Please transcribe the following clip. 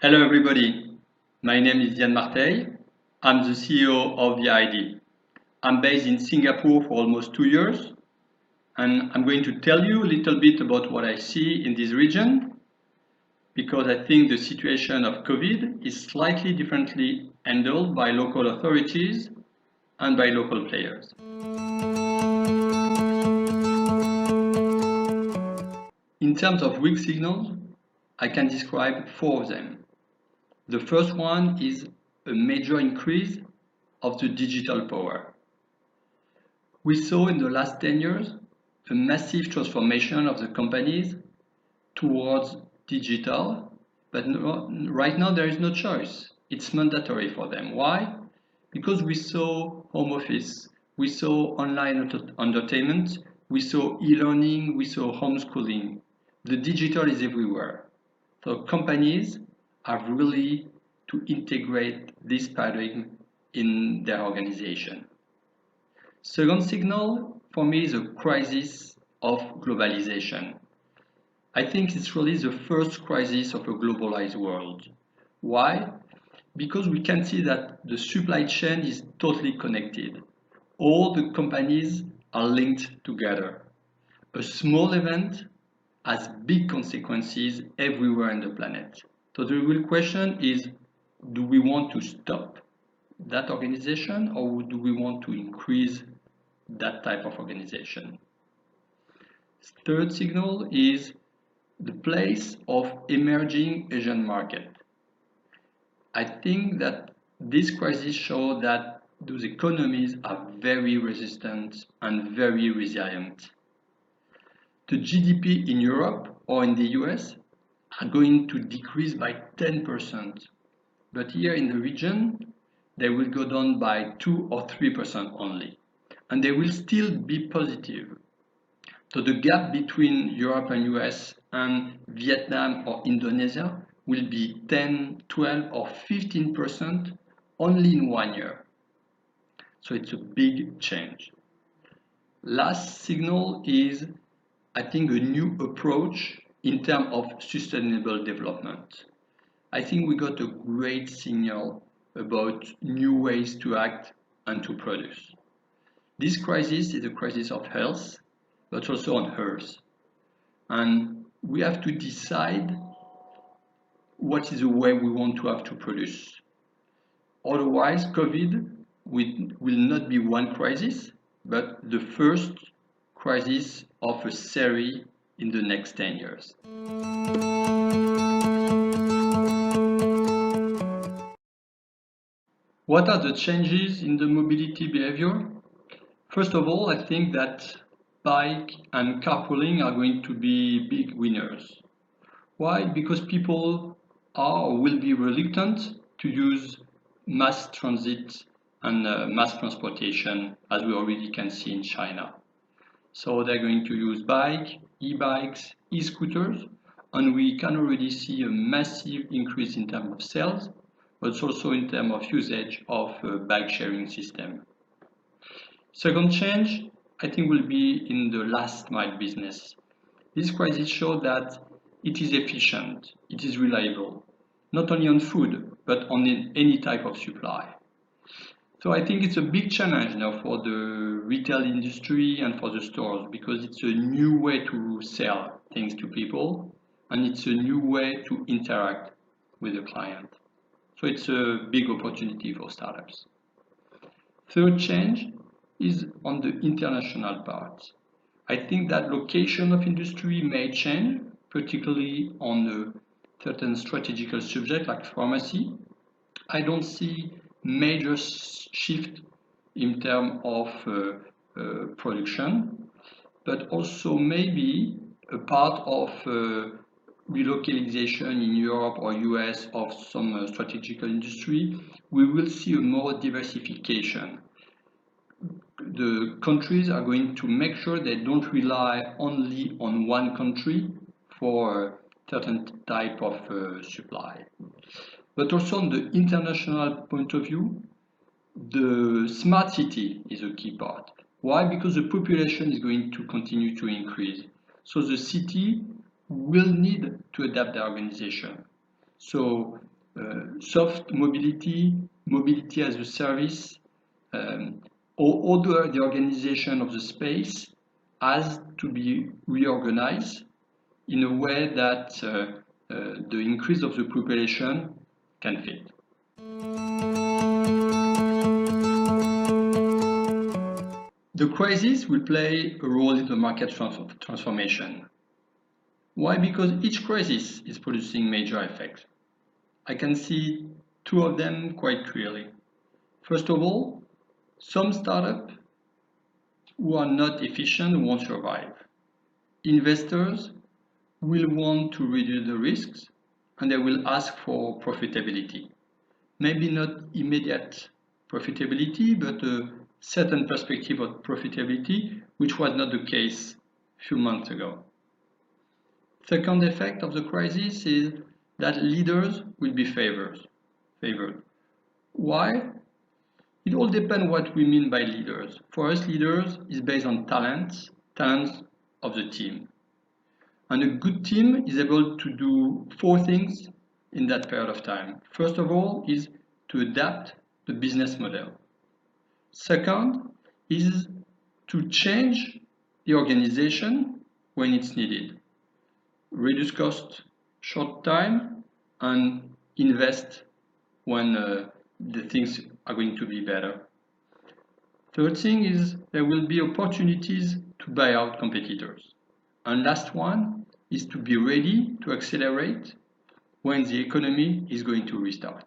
Hello everybody, my name is Yann Marteil. I'm the CEO of the ID. I'm based in Singapore for almost 2 years and I'm going to tell you a little bit about what I see in this region because I think the situation of COVID is slightly differently handled by local authorities and by local players. In terms of weak signals, I can describe 4 of them. The first one is a major increase of the digital power. We saw in the last 10 years a massive transformation of the companies towards digital, but right now there is no choice. It's mandatory for them. Why? Because we saw home office, we saw online entertainment, we saw e-learning, we saw homeschooling. The digital is everywhere. So companies have really to integrate this paradigm in their organization. Second signal for me is a crisis of globalization. I think it's really the first crisis of a globalized world. Why? Because we can see that the supply chain is totally connected. All the companies are linked together. A small event has big consequences everywhere on the planet. So the real question is, do we want to stop that organization or do we want to increase that type of organization? Third signal is the place of emerging Asian market. I think that this crisis shows that those economies are very resistant and very resilient. The GDP in Europe or in the US are going to decrease by 10%, but here in the region they will go down by 2 or 3% only, and they will still be positive. So the gap between Europe and US and Vietnam or Indonesia will be 10, 12 or 15% only in 1 year. So it's a big change. Last signal is, I think, a new approach in terms of sustainable development. I think we got a great signal about new ways to act and to produce. This crisis is a crisis of health, but also on earth. And we have to decide what is the way we want to have to produce. Otherwise, COVID will not be one crisis, but the first crisis of a series in the next 10 years. What are the changes in the mobility behavior? First of all, I think that bike and carpooling are going to be big winners. Why? Because people are or will be reluctant to use mass transit and mass transportation, as we already can see in China. So they're going to use bike, e-bikes, e-scooters, and we can already see a massive increase in terms of sales, but also in terms of usage of bike sharing system. Second change, I think, will be in the last mile business. This crisis showed that it is efficient, it is reliable, not only on food, but on any type of supply. So I think it's a big challenge now for the retail industry and for the stores because it's a new way to sell things to people and it's a new way to interact with the client. So it's a big opportunity for startups. Third change is on the international part. I think that location of industry may change, particularly on a certain strategical subject like pharmacy. I don't see major shift in terms of production, but also maybe a part of relocalization in Europe or US of some strategical industry, we will see a more diversification. The countries are going to make sure they don't rely only on one country for a certain type of supply. But also on the international point of view, the smart city is a key part. Why? Because the population is going to continue to increase. So the city will need to adapt their organization. So soft mobility, mobility as a service, or other the organization of the space has to be reorganized in a way that the increase of the population can fit. The crisis will play a role in the market transformation. Why? Because each crisis is producing major effects. I can see two of them quite clearly. First of all, some startups who are not efficient won't survive. Investors will want to reduce the risks and they will ask for profitability. Maybe not immediate profitability, but a certain perspective of profitability, which was not the case a few months ago. Second effect of the crisis is that leaders will be favored. Why? It all depends what we mean by leaders. For us, leaders is based on talents of the team. And a good team is able to do four things in that period of time. First of all is to adapt the business model. Second is to change the organization when it's needed. Reduce cost short time and invest when the things are going to be better. Third thing is there will be opportunities to buy out competitors. And last one is to be ready to accelerate when the economy is going to restart.